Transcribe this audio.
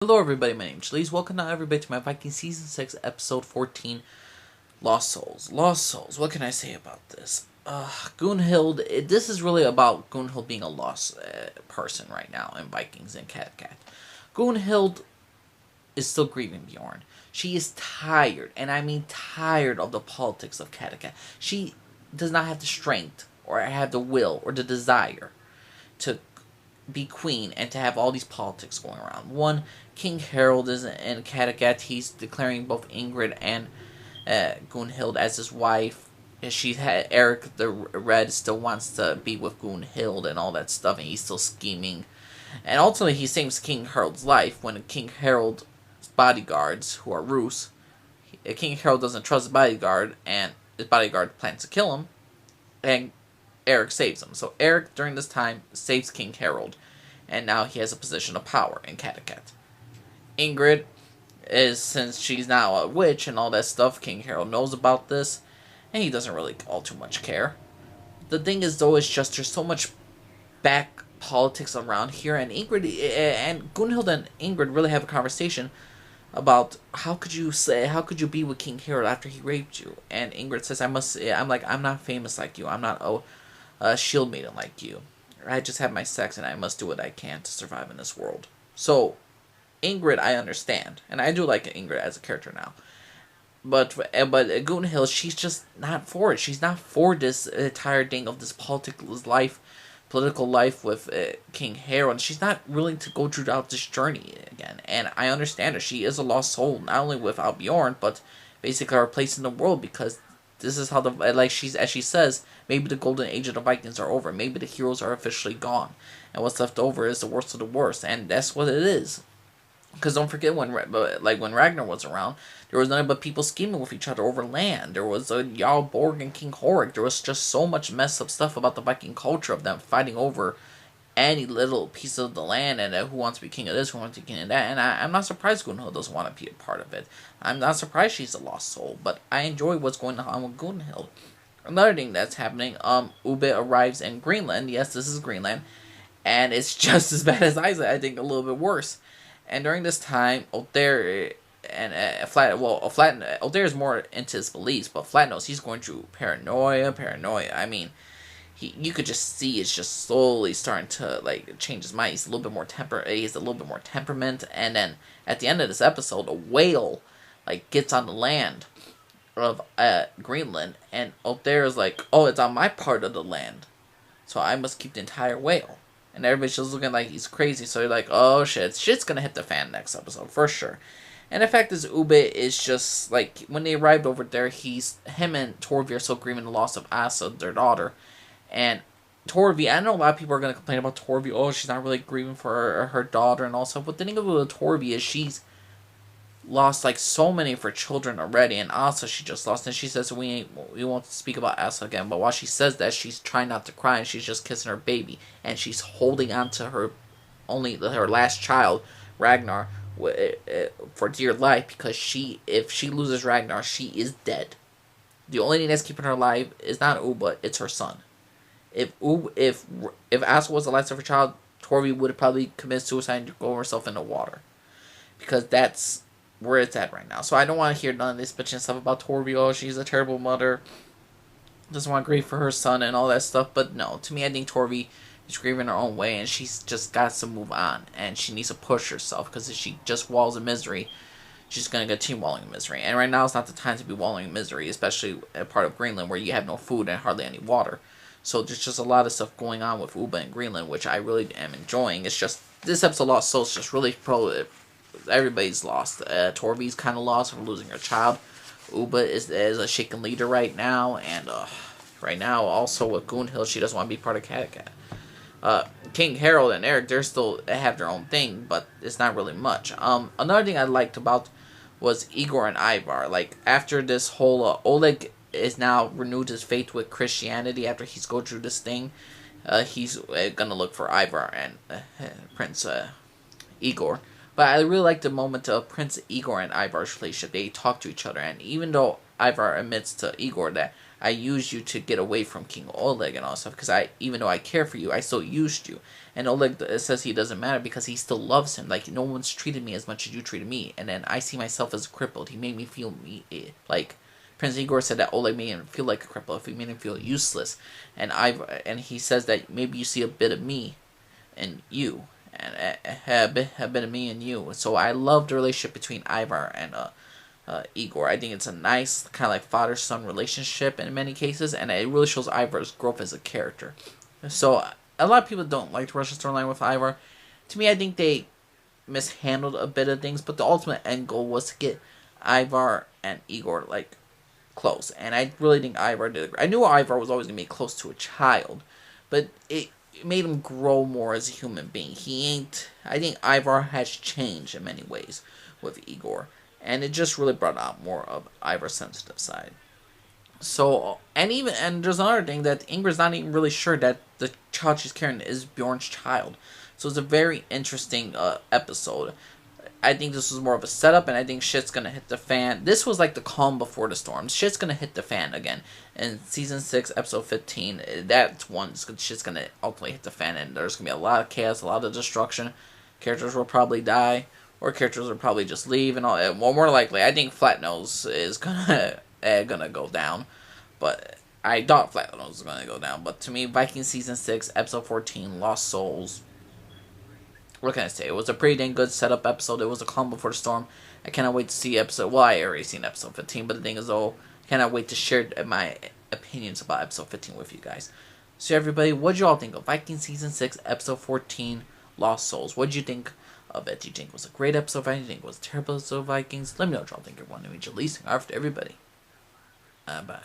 Hello everybody, my name is Lees. Welcome now everybody to my Vikings Season 6, Episode 14, Lost Souls. Lost Souls, what can I say about this? Gunhild, this is really about Gunhild being a lost person right now in Vikings and Kattegat. Gunhild is still grieving Bjorn. She is tired, and I mean tired of the politics of Kattegat. She does not have the strength, or have the will, or the desire to be queen and to have all these politics going around. One, King Harold is in Kattegat. He's declaring both Ingrid and Gunhild as his wife. She had Eric the Red still wants to be with Gunhild and all that stuff, and he's still scheming. And ultimately, he saves King Harold's life when King Harold's bodyguards, who are Roos, King Harold doesn't trust his bodyguard, and his bodyguard plans to kill him, and Eric saves him. So Eric, during this time, saves King Harold, and now he has a position of power in Kattegat. Ingrid is, since she's now a witch and all that stuff, King Harold knows about this, and he doesn't really all too much care. The thing is, though, it's just there's so much back politics around here, and Ingrid and Gunhild and Ingrid really have a conversation about how could you be with King Harold after he raped you? And Ingrid says, I'm not famous like you. I'm not a shield maiden like you. I just have my sex, and I must do what I can to survive in this world. So, Ingrid, I understand, and I do like Ingrid as a character now. But Gunhild, she's just not for it. She's not for this entire thing of this political life with King Harold. She's not willing to go through out this journey again. And I understand her. She is a lost soul, not only without Bjorn, but basically her place in the world, because this is how as she says, maybe the golden age of the Vikings are over. Maybe the heroes are officially gone, and what's left over is the worst of the worst, and that's what it is. Because don't forget when Ragnar was around, there was nothing but people scheming with each other over land. There was Jarl Borg and King Horik. There was just so much messed up stuff about the Viking culture of them fighting over any little piece of the land, and who wants to be king of this, who wants to be king of that. And I'm not surprised Gunhild doesn't want to be a part of it. I'm not surprised she's a lost soul, but I enjoy what's going on with Gunhild. Another thing that's happening, Ubbe arrives in Greenland. Yes, this is Greenland, and it's just as bad as Isaac. I think a little bit worse. And during this time, Othere and Othere is more into his beliefs, but Flat knows he's going through paranoia. I mean, you could just see it's just slowly starting to change his mind. He's a little bit more temperament, and then at the end of this episode, a whale gets on the land of Greenland, and Othere is like, "Oh, it's on my part of the land, so I must keep the entire whale." And everybody's just looking like he's crazy, so you're like, oh shit's gonna hit the fan next episode, for sure. And the fact is, Ubbe is just, when they arrived over there, him and Torvi are still grieving the loss of Asa, their daughter. And Torvi, I know a lot of people are gonna complain about Torvi, oh, she's not really grieving for her daughter and all stuff, but the thing about Torvi is she's lost so many of her children already, and Asa she just lost, and she says we won't speak about Asa again, but while she says that, she's trying not to cry, and she's just kissing her baby, and she's holding on to her last child, Ragnar, for dear life, because if she loses Ragnar, she is dead. The only thing that's keeping her alive is not Ubbe, it's her son. If Asa was the last of her child, Torvi would have probably committed suicide and thrown herself in the water, because that's where it's at right now. So I don't want to hear none of this bitching stuff about Torvi. Oh, she's a terrible mother, doesn't want to grieve for her son and all that stuff. But no, to me, I think Torvi is grieving her own way, and she's just got to move on, and she needs to push herself, because if she just wallows in misery, she's going to continue wallowing in misery. And right now is not the time to be wallowing in misery, especially a part of Greenland where you have no food and hardly any water. So there's just a lot of stuff going on with Ubbe in Greenland, which I really am enjoying. It's just, this episode Lost Souls just really everybody's lost. Torvi's kind of lost for losing her child. Ubbe is a shaken leader right now, and right now also with Gunhild, she doesn't want to be part of Kattegat. King Harold and Eric, they have their own thing, but it's not really much. Another thing I liked about was Igor and Ivar. After this whole Oleg is now renewed his faith with Christianity after he's go through this thing. He's gonna look for Ivar and Prince Igor. But I really like the moment of Prince Igor and Ivar's relationship. They talk to each other, and even though Ivar admits to Igor that I used you to get away from King Oleg and all that stuff, because even though I care for you, I still used you. And Oleg says he doesn't matter because he still loves him. Like, no one's treated me as much as you treated me. And then I see myself as crippled. He made me feel like Prince Igor said that Oleg made him feel like a cripple. If he made him feel useless, and he says that maybe you see a bit of me in you, and a bit of me in you. So I love the relationship between Ivar and Igor. I think it's a nice kind of like father-son relationship in many cases, and it really shows Ivar's growth as a character. So a lot of people don't like the Russian storyline with Ivar. To me, I think they mishandled a bit of things, but the ultimate end goal was to get Ivar and Igor like close, and I really think Ivar did. I knew Ivar was always gonna be close to a child, but it made him grow more as a human being. He ain't. I think Ivar has changed in many ways with Igor, and it just really brought out more of Ivar's sensitive side. So, and there's another thing that Ingrid's not even really sure that the child she's carrying is Bjorn's child. So it's a very interesting episode. I think this was more of a setup, and I think shit's gonna hit the fan. This was like the calm before the storm. Shit's gonna hit the fan again. In season 6, episode 15, that's one. Shit's gonna ultimately hit the fan, and there's gonna be a lot of chaos, a lot of destruction. Characters will probably die, or characters will probably just leave, and all. Well, more likely, I think Flatnose is gonna go down, but I thought Flatnose was gonna go down. But to me, Vikings season 6, episode 14, Lost Souls. What can I say? It was a pretty dang good setup episode. It was a calm before the storm. I cannot wait to see episode. Well, I already seen episode 15, but the thing is, though, I cannot wait to share my opinions about episode 15 with you guys. So, everybody, what you all think of Viking season 6, episode 14, Lost Souls? What did you think of it? Do you think it was a great episode of Vikings? Do you think it was a terrible episode of Vikings? Let me know what y'all think. Everyone, to meet you least. After everybody. Bye.